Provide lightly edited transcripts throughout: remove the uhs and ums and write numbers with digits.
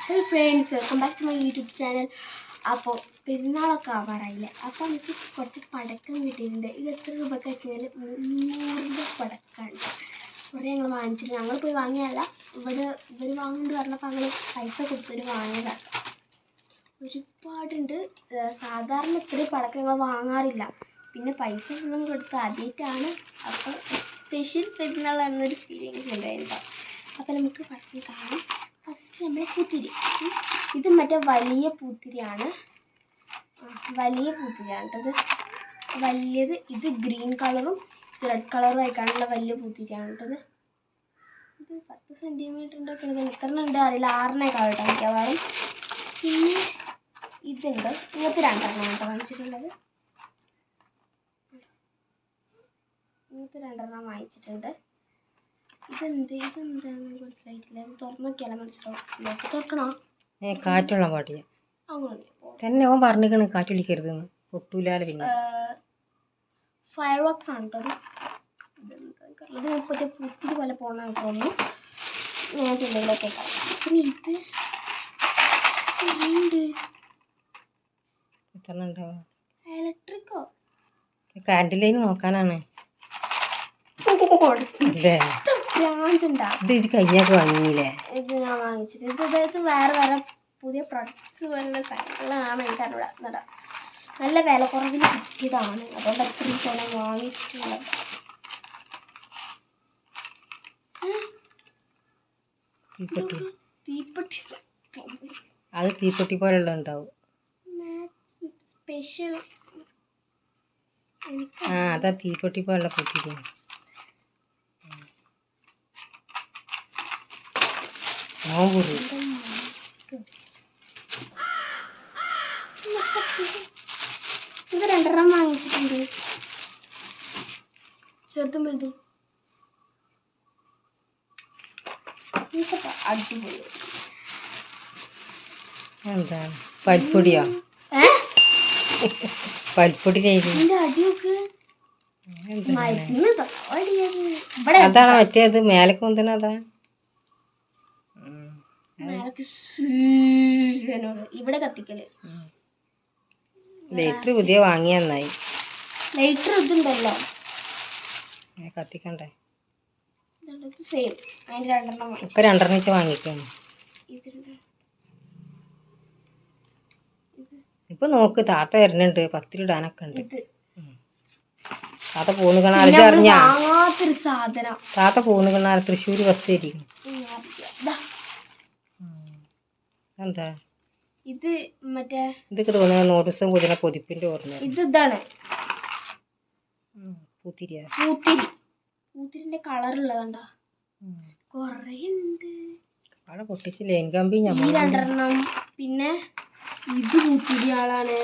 Hello friends, welcome back to my YouTube channel. അപ്പോൾ പെരുന്നാളൊക്കെ ആവാറായില്ലേ. അപ്പോൾ എനിക്ക് കുറച്ച് പടക്കം കിട്ടിയിട്ടുണ്ട്. ഇത് എത്ര രൂപയ്ക്ക് വെച്ചാൽ 300 പടക്കമുണ്ട്. കുറേ ഞങ്ങൾ വാങ്ങിച്ചിട്ട് ഞങ്ങൾ പോയി വാങ്ങിയല്ല, ഇവർ വാങ്ങിയിട്ട് പറഞ്ഞപ്പോൾ ഞങ്ങൾ പൈസ കൊടുത്തിട്ട് വാങ്ങിയതാണ്. ഒരുപാടുണ്ട്. സാധാരണ ഇത്രയും പടക്കം ഞങ്ങൾ വാങ്ങാറില്ല. പിന്നെ പൈസ ഒന്നും കൊടുത്ത് ആദ്യമായിട്ടാണ്. അപ്പോൾ സ്പെഷ്യൽ പെരുന്നാൾ എന്നൊരു ഫീലിങ്സ് ഉണ്ടായിരുന്നു. അപ്പോൾ നമുക്ക് പടക്കം കാണാം. ഫസ്റ്റ് നമ്മൾ പൂത്തിരി. ഇത് മറ്റേ വലിയ പൂത്തിരിയാണ്. വലിയ പൂത്തിരിയാണ് കേട്ടത്. വലിയത് ഇത് ഗ്രീൻ കളറും ഇത് റെഡ് കളറും ആയിക്കാണ്ടുള്ള വലിയ പൂത്തിരിയാണ് കേട്ടത്. ഇത് 10 സെൻറ്റിമീറ്ററിൻ്റെ ഒക്കെ ഉണ്ട്. എത്ര ഉണ്ട് അറിയില്ല. 6 കേട്ടോ മിക്കവാറും. പിന്നെ ഇതുണ്ട്. ഇങ്ങനത്തെ 2 കേട്ടോ വാങ്ങിച്ചിട്ടുള്ളത്. ഇങ്ങനത്തെ 2 വാങ്ങിച്ചിട്ടുണ്ട്. ഇതെന്താന്ന് മനസ്സിലായിട്ടില്ല. ഇത് തുറന്നു നോക്കിയാലോ മനസ്സിലാവും. തുറക്കണോ? കാറ്റുള്ള പാട്ടിയ അങ്ങനെ തന്നെ ഓൻ പറഞ്ഞിരിക്കണ് കാറ്റ് വിളിക്കരുത് പൊട്ടൂലാല. പിന്നെ ഫയർ വർക്ക്സ് ആണ് കേട്ടോ. ഇത് മറ്റേ പൂത്തിരി പോലെ പോകണ തോന്നുന്നു. ഞാൻ എന്തെങ്കിലുമൊക്കെ പിന്നെ ഇത് ഇലക്ട്രിക്കോ കറണ്ട് ലൈൻ നോക്കാനാണ്. ഇത് കഴിഞ്ഞാൽ വാങ്ങിയില്ലേ? ഇത് ഞാൻ വാങ്ങിച്ചിട്ട് ഇത് വേറെ പുതിയ പ്രൊഡക്ട്സ് പോലുള്ള സാധനങ്ങളാണ്. എനിക്കറിവിടെ നല്ല വില കുറവിൽ കിട്ടിയതാണ്. അതുകൊണ്ട് അത്രയും ഞാൻ വാങ്ങിച്ചിട്ടുള്ളത്. തീപ്പെട്ടി അത് തീപ്പെട്ടി പോലുള്ള ഉണ്ടാവും. സ്പെഷ്യൽ അതാ തീപ്പെട്ടി പോലുള്ള പൊട്ടിക്ക്. ഇത് 2 വാങ്ങിച്ചിട്ടുണ്ട്. ചെറുതും വലുതും. അടിപൊളി. എന്താ പൽപ്പൊടിയോ? പൽപ്പൊടി അതാണ് മറ്റേത് മേലക്ക് വന്നിന്. അതാ ഇവിടെ കത്തിക്കല്. ലൈറ്റർ പുതിയ വാങ്ങിയ നന്നായി. ലൈറ്റർ ഇതുണ്ടല്ലോ കത്തിക്കണ്ടേ. സെയിം അതിന്റെ 2 ഇപ്പൊ 2 വെച്ച് വാങ്ങിക്കാണ്. ഇപ്പൊ നോക്ക് താത്ത വരുന്നുണ്ട്. 10 ഇടാനൊക്കെ ഉണ്ട്. താത്ത പോണ് കാണാൻ അറിഞ്ഞ സാധനം. താത്ത പോണ് കാണാൻ തൃശ്ശൂർ ബസ് ആയിരിക്കും. എന്താ ഇത് മറ്റേ ഇതൊക്കെ തോന്നുന്ന നോട്ടീസും പുതിന പൊതിപ്പിന്റെ ഓർമ്മ. ഇതാണ് പൂത്തിരിന്റെ കളറുള്ളതുണ്ടോ? കൊറേ ഉണ്ട്. അവിടെ പൊട്ടിച്ച് ലൈൻ കമ്പി. ഈ 2 പിന്നെ ഇത് പൂത്തിരിയാളാണ്.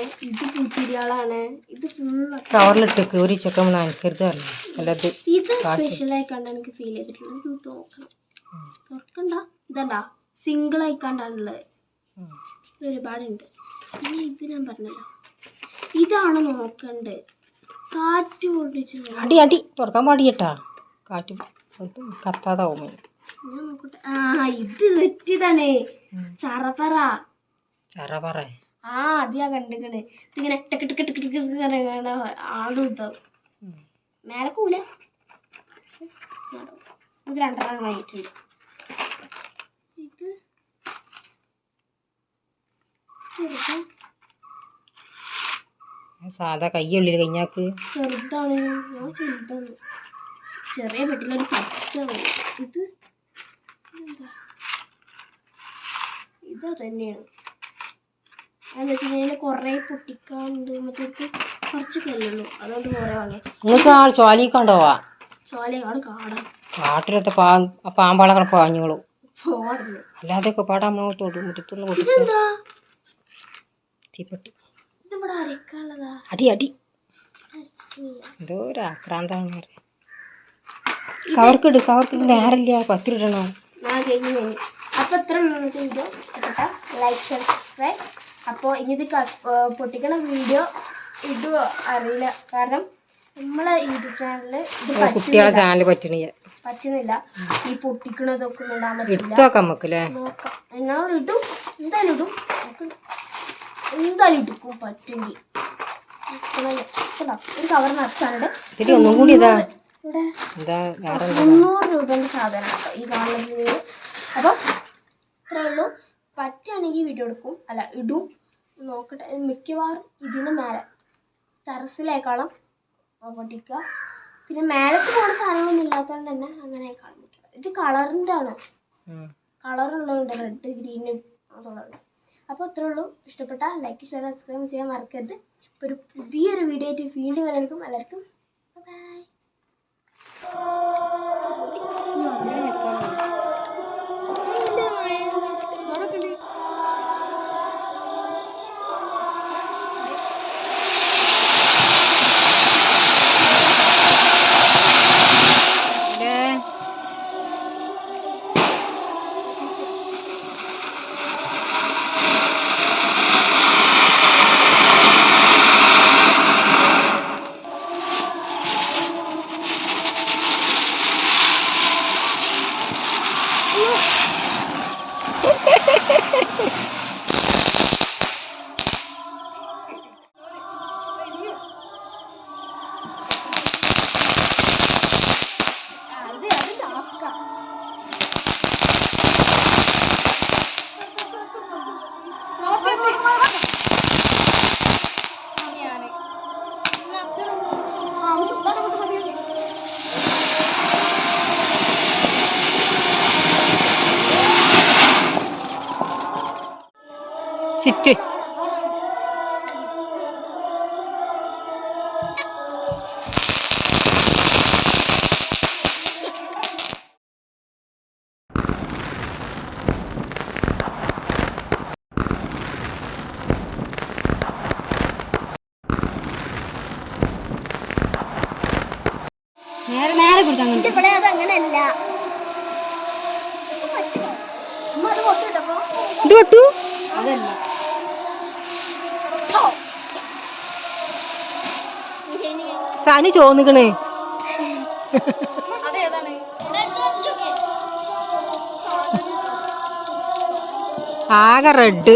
ഇത് ഫുള്ള് കവറിലിട്ടേക്ക്. ഒരു ചക്കം നനക്കരുത് പറഞ്ഞു. അല്ലത് ഇത് സ്പെഷ്യലായി കണ്ട എനിക്ക് ഫീൽ ചെയ്തിട്ടുള്ളത്. ഇത് നോക്കണം. തുറക്കണ്ട. ഇതണ്ടാ സിംഗിൾ ആയിക്കാണ്ടാണുള്ളത്. ഒരുപാടുണ്ട്. പിന്നെ ഇത് ഞാൻ പറഞ്ഞല്ലോ, ഇതാണ് നോക്കണ്ടേ. കാറ്റ് പൊട്ടിച്ച് അടി തുറക്കാൻ പാടിയട്ടാ. കാറ്റ് കത്താതാവും. ഞാൻ നോക്കട്ടെ. ഇത് വെറ്റിയതാണ്. ചറപറ. അത് ഞാൻ കണ്ടിക്കണ്. ഇതിങ്ങനെ ആടും ഇതാവും. മേലക്കൂല. ഇത് 2 വാങ്ങിയിട്ടുണ്ട്. ഇത് സാധാ കയ്യുള്ളിൽ കഴിഞ്ഞാക്ക് ചെറുതാണ്. ചെറുതാണ്. ചെറിയ പെട്ടിലൊരു പച്ച. ഇത് എന്താ? ഇത് തന്നെയാണ്. അതെന്ന് വെച്ചിട്ടുണ്ടെങ്കിൽ കുറേ പൊട്ടിക്കാനുണ്ട്. മറ്റേ കുറച്ച് കല്ലുള്ളൂ. അതുകൊണ്ട് കുറേ വാങ്ങി. നിങ്ങൾക്ക് ചോലിക്കണ്ടോവാ? ചോലയാണ് കാട്ടിലത്തെ പാമ്പാളകളെ പാഞ്ഞോളൂ. അല്ലാതെ ഒക്കെ പാടാൻ മുറ്റത്തൊന്ന് പൊട്ടിച്ചു. തീപ്പെട്ടി അടി എന്തോ ഒരു ആക്രാന്താണ്. കവർക്ക് നേരമില്ല. 10 ഇടണം. അപ്പോൾ ഇത്ര വീഡിയോ ഇഷ്ടപ്പെട്ട ലൈക്ക് ഷെയർ സബ്സ്ക്രൈബ്. അപ്പോൾ ഇനി പൊട്ടിക്കണ വീഡിയോ ഇടുവോ അറിയില്ല. കാരണം നമ്മളെ യൂട്യൂബ് ചാനലിൽ കുട്ടികളെ ചാനൽ പറ്റുന്നില്ല. ഈ പൊട്ടിക്കണതൊക്കെ ഇടാൻ പറ്റില്ല. എടുത്തു നോക്കാം നമുക്ക്. നോക്കാം. എന്നാ ഇടും. എന്തായാലും ഇടും. നമുക്ക് എന്തായാലും എടുക്കും പറ്റുമെങ്കിൽ. ഒരു കവർ നിറച്ചാണ്ട് ഒന്നും കൂടി ഇതാ ഇവിടെ എന്താ 300 രൂപേൻ്റെ സാധനം കേട്ടോ ഈ കാണുന്നത്. അപ്പം ഇത്രേ ഉള്ളൂ. പറ്റുകയാണെങ്കിൽ വീഡിയോ എടുക്കും, അല്ല ഇടും, നോക്കട്ടെ. മിക്കവാറും ഇതിന് മേലെ ടെറസിലേക്കാളും പൊട്ടിക്കുക. പിന്നെ മേലേക്ക് പോകുന്ന സാധനങ്ങളൊന്നും ഇല്ലാത്തതുകൊണ്ട് തന്നെ അങ്ങനെയൊക്കെയാണ് മിക്കവാറും. ഇത് കളറിൻ്റെ ആണ്, കളറുള്ളതുണ്ട്, റെഡ് ഗ്രീന് അതുള്ളത്. അപ്പോൾ ഇത്രേ ഉള്ളൂ. ഇഷ്ടപ്പെട്ട ലൈക്ക് ഷെയർ സബ്സ്ക്രൈബ് ചെയ്യാൻ മറക്കരുത്. അപ്പോൾ ഒരു പുതിയൊരു വീഡിയോ ആയിട്ട് വീണ്ടും വരാനും എല്ലാവർക്കും ബൈ. ചിറ്റ് നേരെ കുടിച്ചാൽ ഇവിടെ അതങ്ങനെയല്ല. ഇത് കൊട്ടു അതല്ല സാനി ചോന്നിക്കണേ. ആകെ റെഡ്.